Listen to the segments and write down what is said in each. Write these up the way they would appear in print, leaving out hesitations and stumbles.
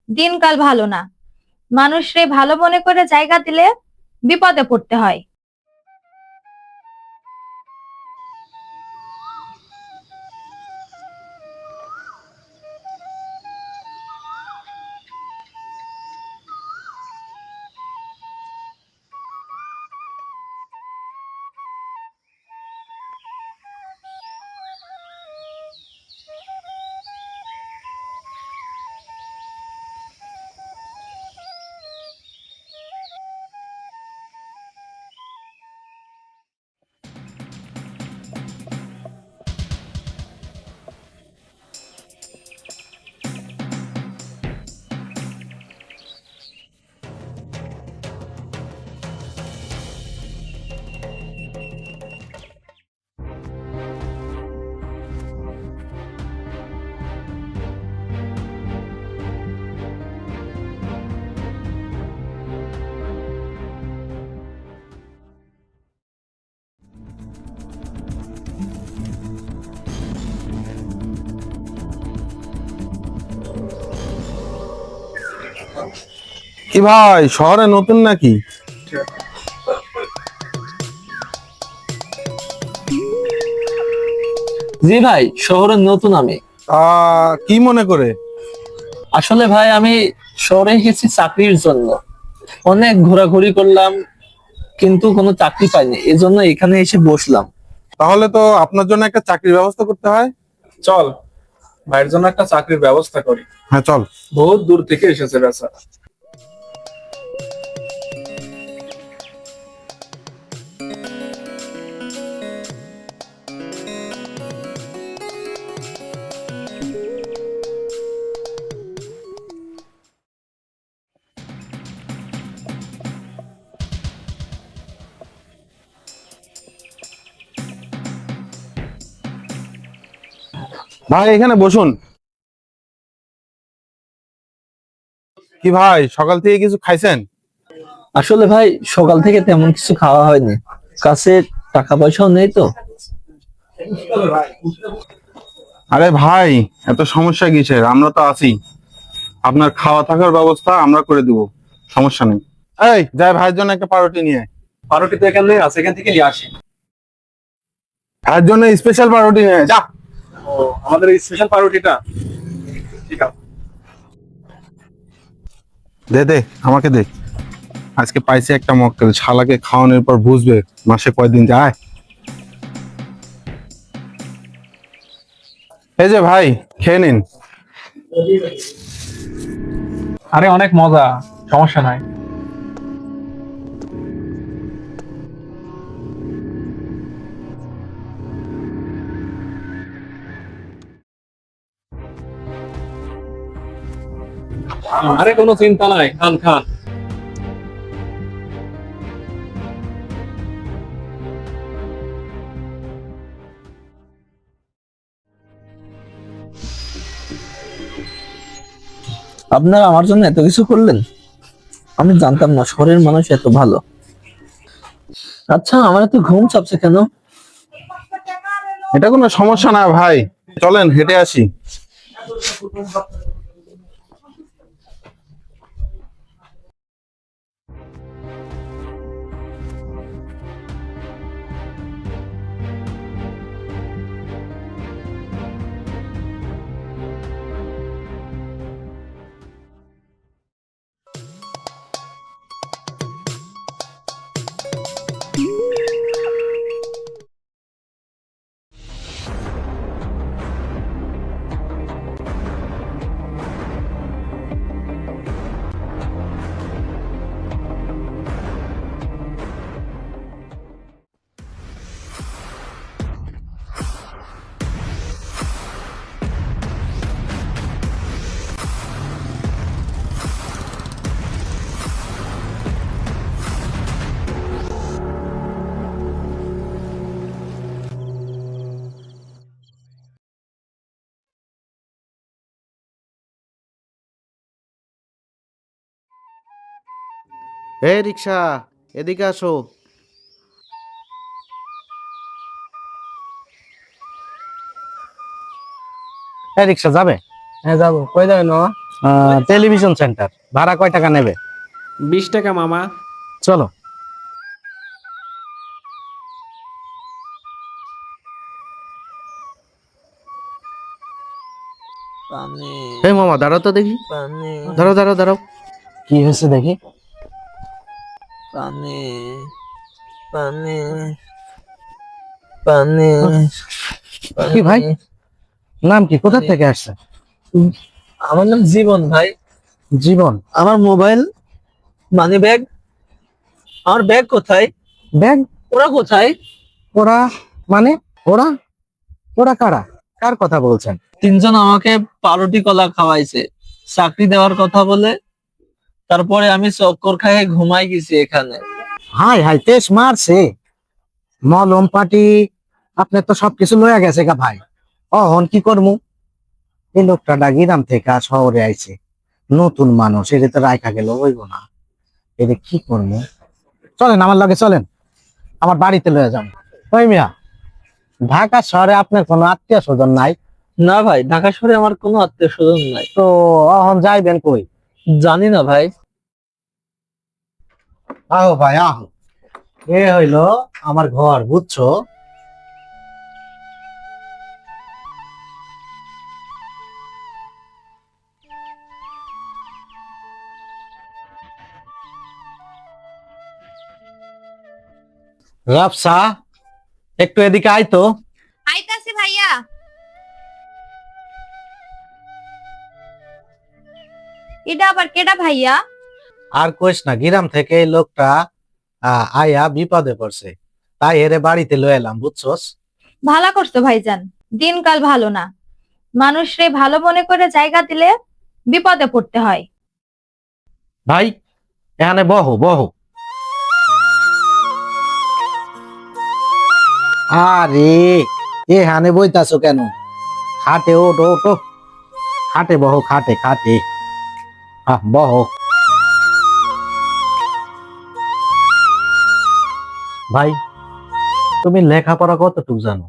দিনকাল ভালো না। মানুষরে ভালো মনে করে জায়গা দিলে বিপদে পড়তে হয়। কি ভাই, শহরে নতুন নাকি? জি ভাই, শহরে নতুন আমি। কি মনে করে? আসলে ভাই আমি শহরে এসেছি চাকরির জন্য। অনেক ঘোরাঘুরি করলাম কিন্তু কোনো চাকরি পাইনি, এজন্য এখানে এসে বসলাম। তাহলে তো আপনার জন্য একটা চাকরির ব্যবস্থা করতে হয়। চল ভাইয়ের জন্য একটা চাকরির ব্যবস্থা করি। হ্যাঁ চল। বহুত দূর থেকে এসেছে বেচারা। ভাই এখানে বসুন। কি ভাই, সকাল থেকে কিছু খাইছেন? আসলে ভাই সকাল থেকে তেমন কিছু খাওয়া হয়নি, কাছে টাকা পয়সাও নেই তো। আরে ভাই, এত সমস্যা কিসের? আমরা তো আছি। আপনার খাওয়া থাকার ব্যবস্থা আমরা করে দিব, সমস্যা নেই। এই যাই, ভাইয়ের জন্য একটা পাউরুটি নিয়ে আয়। পাউরুটি তো এখানে আছে, এখান থেকে নিয়ে আসি। ভাইয়ের জন্য স্পেশাল পাউরুটি নিয়ে আয়, যা। ও, আমাদের এই স্পেশাল পাউরুটিটা ঠিক আছে। দে দে, আমাকে দে। আজকে পাইছি একটা মক্কেল, শালাকে খাওয়ানোর পর বুঝবে মাসে কয়দিন যায়। এই যে ভাই, খেয়ে নিন। আরে অনেক মজা, সমস্যা নাই। আরে কোনো চিন্তা নাই, খান খান। আপনারা আমার জন্য এত কিছু করলেন, আমি জানতাম না শহরের মানুষ এত ভালো। আচ্ছা, আমার এত ঘুম চাপছে কেন? এটা কোনো সমস্যা না ভাই, চলেন হেঁটে আসি। এই রিক্সা, এদিকে আসো। এই রিক্সা যাবে? হ্যাঁ যাবো, কই যাবেন মামা? Television centre. ভাড়া কয় টাকা নেবে? 20 টাকা মামা। চলো। পানি এই মামা দাঁড়াও তো দেখি। পানি দাঁড়াও দাঁড়াও দাঁড়াও, কি হয়েছে দেখি। পানি পানি পানি কি ভাই, নাম কি, কোথা থেকে আসছে? আমার নাম জীবন ভাই। জীবন? আমার মোবাইল, মানি ব্যাগ, আমার ব্যাগ কোথায়? ব্যাগ? ওরা কোথায়? ওরা মানে? ওরা ওরা কারা? কার কথা বলছেন? তিনজন আমাকে পাউরুটি কলা খাওয়াইছে চাকরি দেওয়ার কথা বলে। তারপরে আমি চক্কর খাইয়ে ঘুমাই গেছি এখানে। হাই হাই, তেজ মারছে। মলম পাটি আপনার তো সবকিছু লইয়া গেছে গা ভাই। অহন কি করমু? এই লোকটা গ্রাম থেকে শহরে আইছে, নতুন মানুষ, এটা তো রাইখা গেল হইব না। এটা কি করবো? চলেন আমার লগে, চলেন আমার বাড়িতে লইয়া যান। ওই মিয়া, ঢাকা শহরে আপনার কোনো আত্মীয় স্বজন নাই? না ভাই, ঢাকা শহরে আমার কোনো আত্মীয় স্বজন নাই। তো অহন যাইবেন কই? জানি না ভাই। আহো ভাই আহো, এ হইলো আমার ঘর, বুঝছো? রাফসা, একটু এদিকে আয় তো। আইতাছি ভাইয়া। এটা আবার কেডা ভাইয়া? আর কইস না, গ্রাম থেকে এই লোকটা আয়া বিপদে পড়ছে, তাই এরে বাড়িতে লয়ে এলাম, বুঝছস? ভালো করছো ভাইজান, দিনকাল ভালো না। মানুষরে ভালো মনে করে জায়গা দিলে বিপদে পড়তে হয়। ভাই এখানে বহো বহো। আরে এখানে বইতাছো কেন? খাটে ওঠো ওঠো, খাটে বহো, খাটে খাটে বহো। ভাই তুমি লেখাপড়া কতটুকু জানো?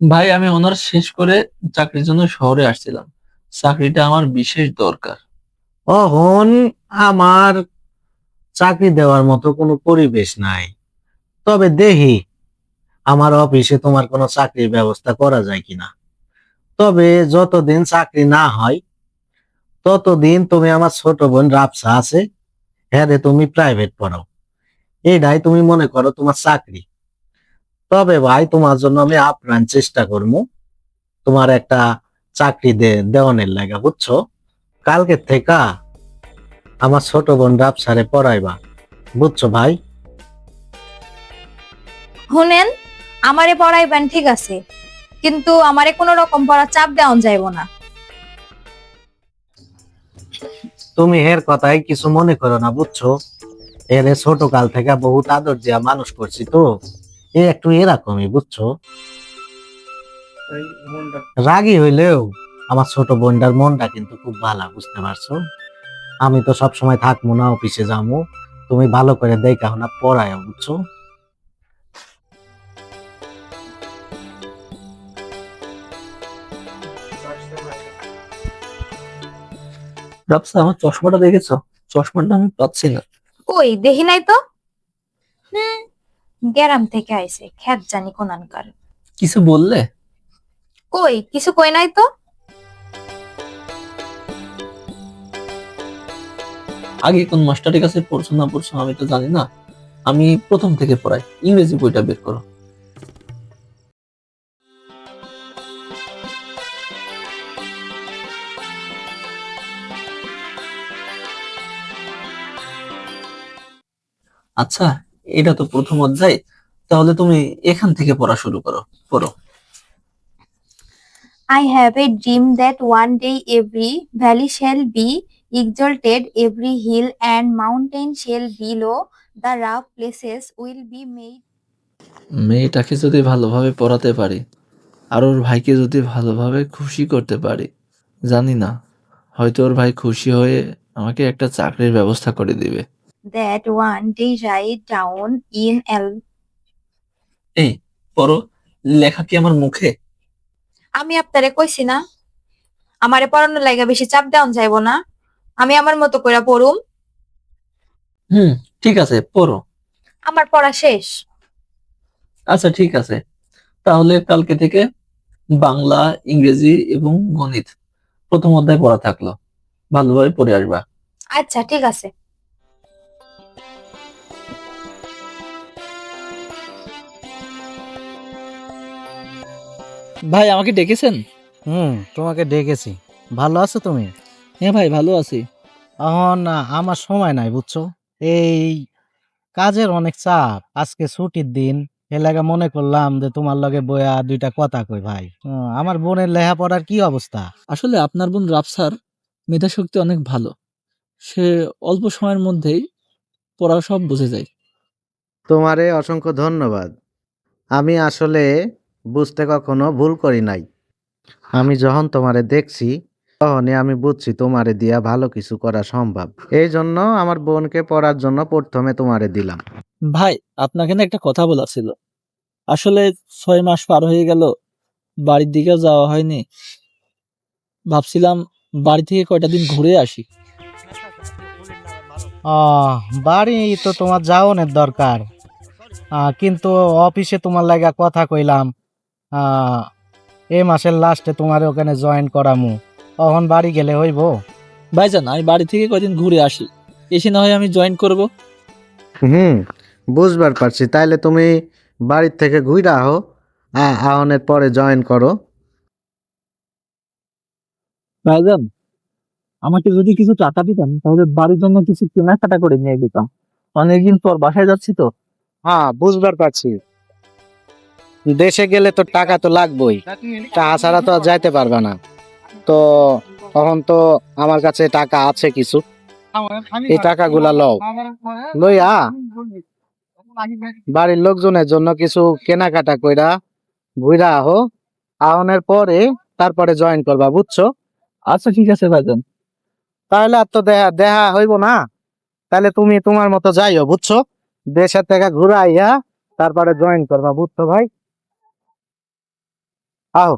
ভাই আমি অনার্স শেষ করে চাকরির জন্য শহরে আসছিলাম। চাকরিটা আমার বিশেষ দরকার। অহন আমার চাকরি দেওয়ার মতো কোনো পরিবেশ নাই, তবে দেখি আমার অফিসে তোমার কোনো চাকরির ব্যবস্থা করা যায় কিনা। তবে যতদিন চাকরি না হয় ততদিন তুমি আমার ছোট বোন রাফসা আছে, হ্যাঁ রে, তুমি প্রাইভেট পড়াও, এটাই তুমি মনে করো তোমার চাকরি। তবে ভাই তোমার জন্য আমি আপ্রাণ চেষ্টা করবো তোমার একটা চাকরি দেওয়ানের লাগা, বুঝছো? কালকে থেকে আমার ছোট বোন রাফসারে পড়াইবা, বুঝছো ভাই? শুনেন, আমারে পড়াইবেন ঠিক আছে, কিন্তু আমারে কোনো রকম পড়া চাপ দেওয়া যাইব না। তুমি এর কথাই কিছু মনে করো না, বুঝছো? এর ছোট কাল থেকে বহুত আদর দিয়া মানুষ করছি, তো এ একটু এরকমই, বুঝছো? রাগী হইলেও আমার ছোট বোনটার মনটা কিন্তু খুব ভালো, বুঝতে পারছো? আমি তো সব সময় থাকবো না, অফিসে যাবো, তুমি ভালো করে দেখা না পড়ায়, বুঝছো? রাফসা, আমার চশমাটা দেখেছো? চশমাটা আমি পাচ্ছি না। কই দেখি নাই তো। গ্রাম থেকে আইছে, খ্যাত জানি কোনানকার। কিছু বললে? কই কিছু কই নাই তো। আগে কোন মাস্টারের কাছে পড়ছো না পড়ছো আমি তো জানি না। আমি প্রথম থেকে পড়াই, ইংরেজি বইটা বের করো। আচ্ছা, এটা তো প্রথম অধ্যায়, তাহলে তুমি এখান থেকে পড়া শুরু করো। পড়ো। I have a dream that one day every valley shall be exalted, every hill and mountain shall be low, the rough places will be made. মেয়েটাকে যদি ভালোভাবে পড়াতে পারি, আর ওর ভাইকে যদি ভালোভাবে খুশি করতে পারি, জানি না, হয়তো ওর ভাই খুশি হয়ে আমাকে একটা চাকরির ব্যবস্থা করে দিবে। That one day write down in এই পড়ো, লেখা কি আমার মুখে? আমি আপনারে কইছি না, আমারে পড়ানোর লাগা বেশি চাপ দেওয়া যাইব না। আমি আমার মতো করে পড়ুম। হুম, ঠিক আছে, পড়ো। আমার পড়া শেষ। আচ্ছা, ঠিক আছে। তাহলে কালকে থেকে বাংলা, ইংরেজি এবং গণিত প্রথম অধ্যায় পড়া থাকলো। ভালোভাবে পড়ে আসবা। আচ্ছা, ঠিক আছে। ভাই, আমাকে ডেকেছেন? তোমাকে ডেকেছি। ভালো আছো তুমি? হ্যাঁ ভাই, ভালো আছি। এখন আমার সময় নাই বুঝছো। এই কাজের অনেক চাপ, আজকে ছুটির দিন। এর লাগা মনে করলাম যে তোমার লগে বইয়া দুইটা কথা কই ভাই। আমার বোনের লেখাপড়ার কি অবস্থা? আসলে আপনার বোন রাফসার মেধাশক্তি অনেক ভালো। সে অল্প সময়ের মধ্যেই পড়া সব বুঝে যায়। তোমারে অসংখ্য ধন্যবাদ। আমি আসলে বুঝতে কখনো ভুল করি নাই। আমি যখন তোমারে দেখছি তখনই আমি বুঝছি তোমারে দিয়া ভালো কিছু করা সম্ভব। এই জন্য আমার বোনকে পড়ার জন্য প্রথমে তোমারে দিলাম। ভাই, আপনাকে না একটা কথা বলার ছিল। আসলে 6 মাস পার হয়ে গেল, বাড়ির দিকেও যাওয়া হয়নি। ভাবছিলাম বাড়ি থেকে কয়টা দিন ঘুরে আসি। বাড়ি তো তোমার যাওনের দরকার, কিন্তু অফিসে তোমার লাগা কথা কইলাম। এই মাসের লাস্টে তোমার ওখানে জয়েন করামু, তখন বাড়ি গেলে হইব। ভাইজান, আমি বাড়ি থেকে কয়দিন ঘুরে আসি, এসে না হয় আমি জয়েন করব। হুম, বুঝবার পারছি। তাইলে তুমি বাড়ির থেকে ঘুইরা আহো, আহনের পরে জয়েন করো। ভাইজান, আমাকে যদি কিছু টাকা দিতেন তাহলে বাড়ির জন্য কিছু কেনাকাটা করে নিয়ে যেতাম। অনেকদিন পর বাসায় যাচ্ছি তো। বুঝবার পারছি। দেশে গেলে তো টাকা তো লাগবেই, টাকা ছাড়া তো আর যাইতে পারবে না। তো তখন তো আমার কাছে টাকা আছে কিছু, এই টাকাগুলা লও, লইয়া বাড়ির লোকজনের জন্য কিছু কেনাকাটা কইরা ঘুইরা আহো। আহনের পরে তারপরে জয়েন করবা, বুঝছো? আচ্ছা, ঠিক আছে ভাইজান। তাহলে আর তো দেখা দেখা হইব না। তাহলে তুমি তোমার মতো যাইও, বুঝছো? দেশের থেকে ঘুরে আইয়া তারপরে জয়েন করবা, বুঝছো ভাই? আও।